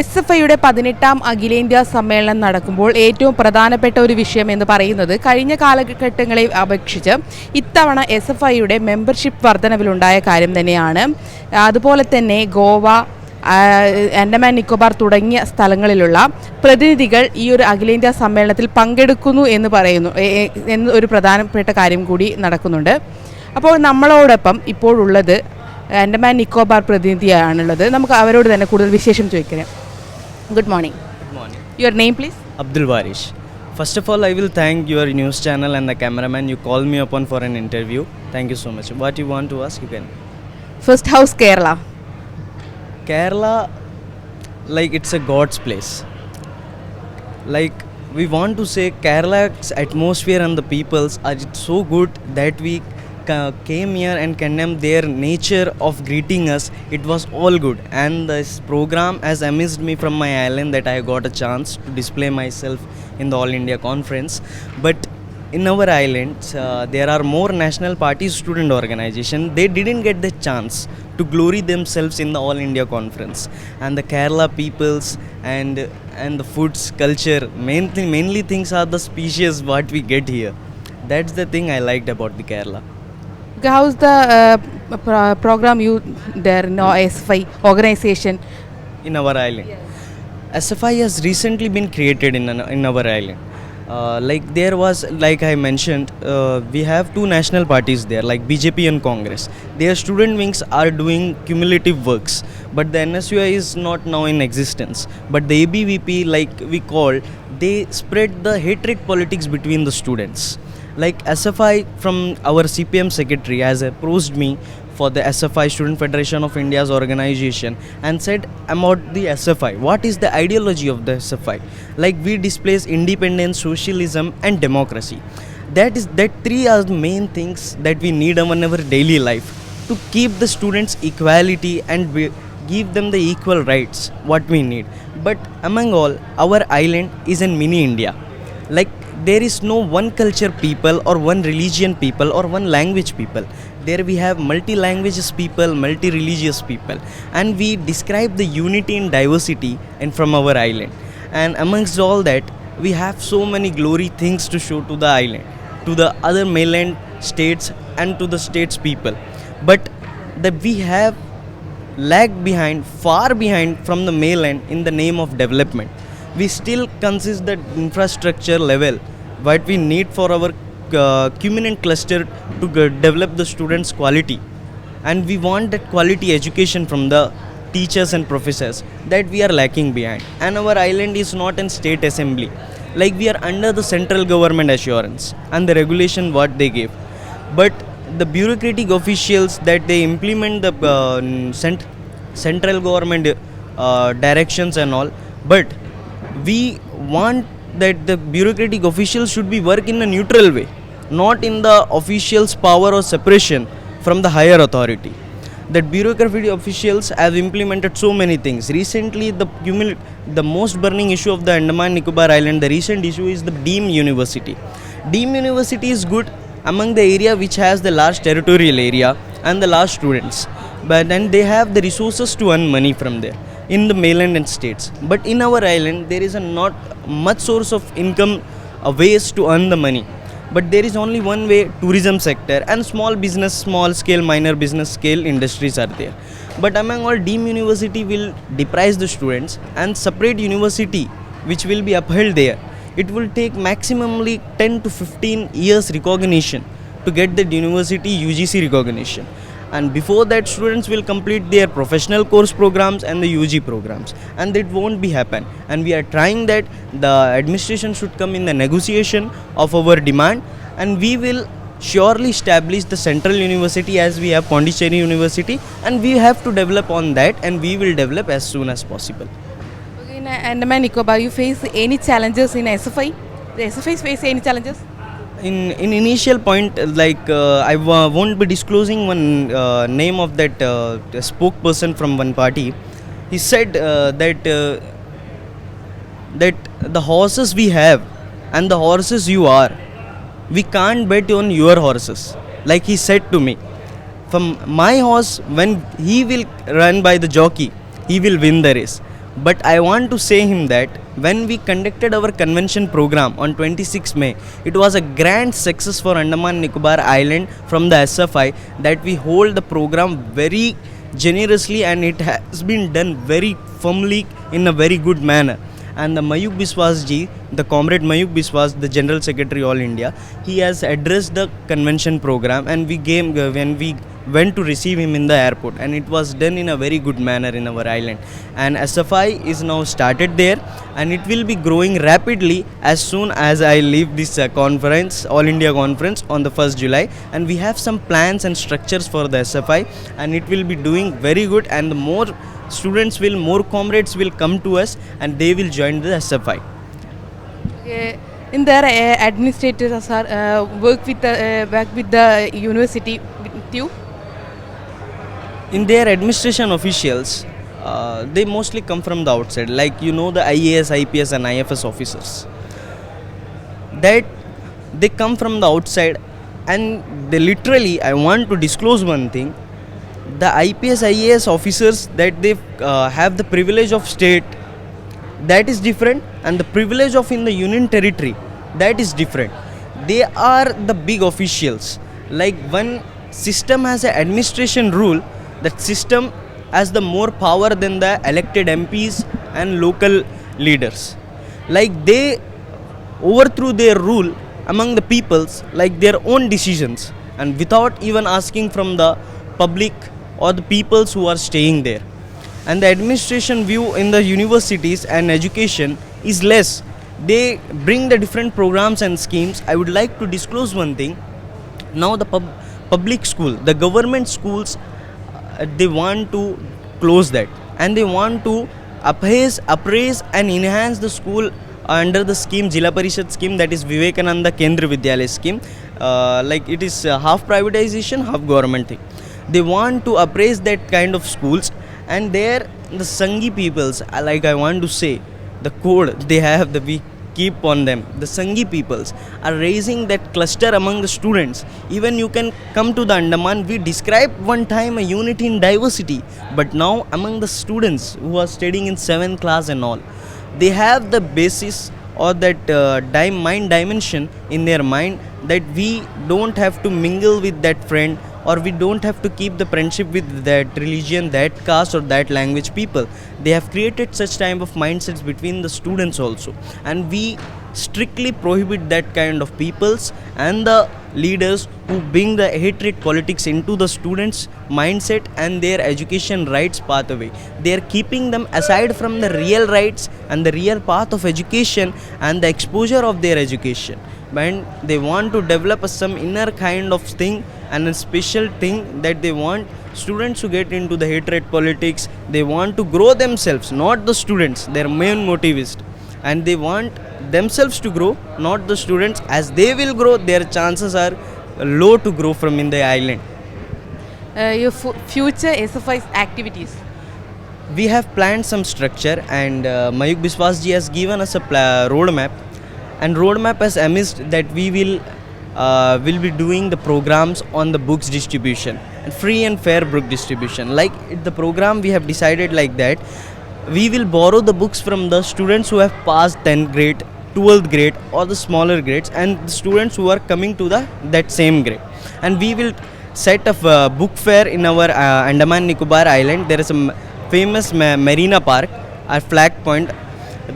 SFIയുടെ 18ാം അഖിലേന്ത്യാ സമ്മേളനം നടക്കുമ്പോൾ ഏറ്റവും പ്രധാനപ്പെട്ട ഒരു വിഷയം എന്ന് പറയുന്നത് കഴിഞ്ഞ കാലഘട്ടങ്ങളെ അപേക്ഷിച്ച് ഇത്തവണ SFIയുടെ മെമ്പർഷിപ്പ് വർധനവിലുണ്ടായ കാര്യം തന്നെയാണ്. അതുപോലെ തന്നെ ഗോവ, ആൻഡമാൻ നിക്കോബാർ തുടങ്ങിയ സ്ഥലങ്ങളിലുള്ള പ്രതിനിധികൾ ഈ ഒരു അഖിലേന്ത്യാ സമ്മേളനത്തിൽ പങ്കെടുക്കുന്നു എന്ന് പറയുന്നു എന്ന് ഒരു പ്രധാനപ്പെട്ട കാര്യം കൂടി നടക്കുന്നുണ്ട്. അപ്പോൾ നമ്മളോടൊപ്പം ഇപ്പോഴുള്ളത് ആൻഡമാൻ നിക്കോബാർ പ്രതിനിധിയാണുള്ളത്. നമുക്ക് അവരോട് തന്നെ കൂടുതൽ വിശേഷം ചോദിക്കാം. Good morning. Good morning. Your name, please? Abdul Warish. First of all, I will thank your news channel and the cameraman. You called me upon for an interview. Thank you so much. What you want to ask, you can. First, how's Kerala? Kerala, like it's a God's place. Like we want to say Kerala's atmosphere and the peoples are so good that we came here and condemned their nature of greeting us. It was all good, and this program has amazed me from my island that I got a chance to display myself in the All India Conference. But in our islands there are more national party student organization. They didn't get the chance to glory themselves in the All India Conference, and the Kerala peoples and the foods culture mainly things are the species what we get here. That's the thing I liked about the Kerala. How's the program you there in SFI organization in our island? Yes. SFI has recently been created in our island. Like there was, like I mentioned, we have two national parties there, like BJP and Congress. Their student wings are doing cumulative works, but the NSUI is not now in existence. But the ABVP, like we call, they spread the hatred politics between the students. Like SFI from our CPM secretary has approached me for the SFI Student Federation of India's organization and said about the SFI, what is the ideology of the SFI? Like we displays independence, socialism and democracy. That three are the main things that we need in our daily life to keep the students equality and give them the equal rights what we need. But among all, our island is in mini India. Like there is no one culture people or one religion people or one language people. There we have multi-languages people, multi-religious people, and we describe the unity in diversity and from our island. And amongst all that, we have so many glory things to show to the island, to the other mainland states and to the states people. But that we have lagged behind, far behind from the mainland in the name of development. We still consist the infrastructure level what we need for our communal cluster to develop the students quality, and we want that quality education from the teachers and professors that we are lacking behind. And our island is not in state assembly, like we are under the central government assurance and the regulation what they give, but the bureaucratic officials that they implement the central government directions and all. But we want that the bureaucratic officials should be work in a neutral way, not in the officials' power or separation from the higher authority. That bureaucratic officials have implemented so many things. Recently, the most burning issue of the Andaman and Nicobar Island, the recent issue is the deemed university. Deemed university is good among the area which has the large territorial area and the large students, but then they have the resources to earn money from there in the mainland and states. But in our island there is not much source of income, ways to earn the money. But there is only one way, tourism sector and small business, small scale, minor business scale industries are there. But among all, deemed university will deprive the students, and separate university which will be upheld there, it will take maximally 10 to 15 years recognition to get the university UGC recognition. And before that, students will complete their professional course programs and the UG programs, and that won't be happen. And we are trying that the administration should come in the negotiation of our demand, and we will surely establish the central university as we have Pondicherry University, and we have to develop on that, and we will develop as soon as possible. In Andaman and Nicobar, you face any challenges in SFI? The SFI face any challenges? In initial point, like I won't be disclosing one name of that spokesperson from one party. He said that the horses we have and the horses you are, we can't bet on your horses. Like he said to me, from my horse, when he will run by the jockey, he will win the race. But I want to say him that when we conducted our convention program on 26 May, it was a grand success for Andaman and Nicobar Island from the SFI, that we hold the program very generously, and it has been done very firmly in a very good manner. And the Mayuk Biswas ji, the comrade Mayuk Biswas, the General Secretary All India, he has addressed the convention program, and when we went to receive him in the airport, and it was done in a very good manner in our island. And SFI is now started there, and it will be growing rapidly as soon as I leave this conference, All India Conference on the 1st July. And we have some plans and structures for the SFI, and it will be doing very good, and the more more comrades will come to us, and they will join the SFI. In their administrators are work with the university with you. In their administration officials, they mostly come from the outside, like the IAS, IPS and IFS officers. That they come from the outside, and they literally, I want to disclose one thing. The IPS, IAS officers, that they have the privilege of state, that is different, and the privilege of in the union territory, that is different. They are the big officials. Like one system has an administration rule, that system has the more power than the elected MPs and local leaders. Like they overthrew their rule among the peoples, like their own decisions, and without even asking from the public or the peoples who are staying there. And the administration view in the universities and education is less. They bring the different programs and schemes. I would like to disclose one thing. Now the public school, the government schools, they want to close that, and they want to appraise and enhance the school under the scheme, Jila Parishad scheme, that is Vivekananda Kendra Vidyalaya scheme. Like it is half privatization, half government thing. They want to appraise that kind of schools, and there the Sanghi peoples, like I want to say, the code they have, we keep on them. The Sanghi peoples are raising that cluster among the students. Even you can come to the Andaman, we described one time a unity in diversity, but now among the students who are studying in 7th class and all, they have the basis or that mind dimension in their mind, that we don't have to mingle with that friend, or we don't have to keep the friendship with that religion, that caste or that language people. They have created such type of mindsets between the students also, and we strictly prohibit that kind of peoples and the leaders who bring the hatred politics into the students' mindset and their education rights pathway. They are keeping them aside from the real rights and the real path of education and the exposure of their education. And they want to develop some inner kind of thing and a special thing, that they want students to get into the hatred politics. They want to grow themselves, not the students. Their main motive is, and they want themselves to grow, not the students. As they will grow, their chances are low to grow from in the island. Your future SFI activities. We have planned some structure, and Mayuk Biswas ji has given us a roadmap, and roadmap has amazed that we will be doing the programs on the books distribution, and free and fair book distribution. Like the program we have decided like that, we will borrow the books from the students who have passed 10th grade, 12th grade or the smaller grades, and the students who are coming to that same grade, and we will set a book fair in our Andaman and Nicobar Island. There is a famous Marina Park, our flag point.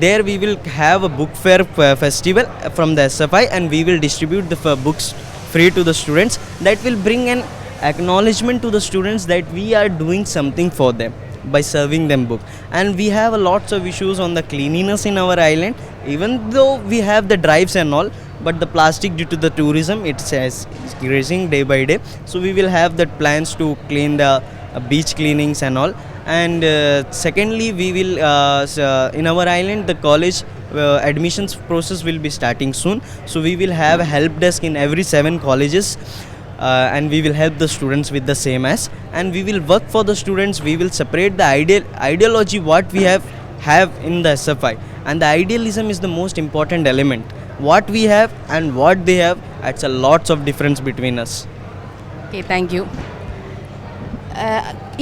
There we will have a book fair festival from the SFI, and we will distribute the books free to the students. That will bring an acknowledgement to the students that we are doing something for them by serving them book. And we have lots of issues on the cleanliness in our island, even though we have the drives and all, but the plastic, due to the tourism, it's increasing day by day. So we will have that plans to clean the beach cleanings and all. And secondly, we will in our island, the college admissions process will be starting soon. So we will have a help desk in every 7 colleges, and we will help the students with the same as, and we will work for the students. We will separate the ideology what we have in the SFI, and the idealism is the most important element. What we have and what they have, it's a lots of difference between us. Okay, thank you.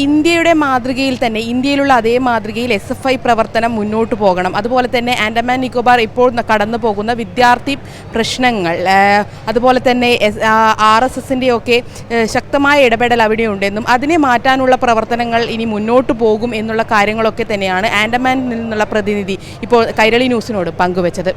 ഇന്ത്യയുടെ മാതൃകയിൽ തന്നെ ഇന്ത്യയിലുള്ള അതേ മാതൃകയിൽ SFI പ്രവർത്തനം മുന്നോട്ട് പോകണം. അതുപോലെ തന്നെ ആൻഡമാൻ നിക്കോബാർ ഇപ്പോൾ കടന്നു പോകുന്ന വിദ്യാർത്ഥി പ്രശ്നങ്ങൾ, അതുപോലെ തന്നെ RSSൻ്റെയൊക്കെ ശക്തമായ ഇടപെടൽ അവിടെ ഉണ്ടെന്നും അതിനെ മാറ്റാനുള്ള പ്രവർത്തനങ്ങൾ ഇനി മുന്നോട്ട് പോകും എന്നുള്ള കാര്യങ്ങളൊക്കെ തന്നെയാണ് ആൻഡമാനിൽ നിന്നുള്ള പ്രതിനിധി ഇപ്പോൾ കൈരളി ന്യൂസിനോട് പങ്കുവച്ചത്.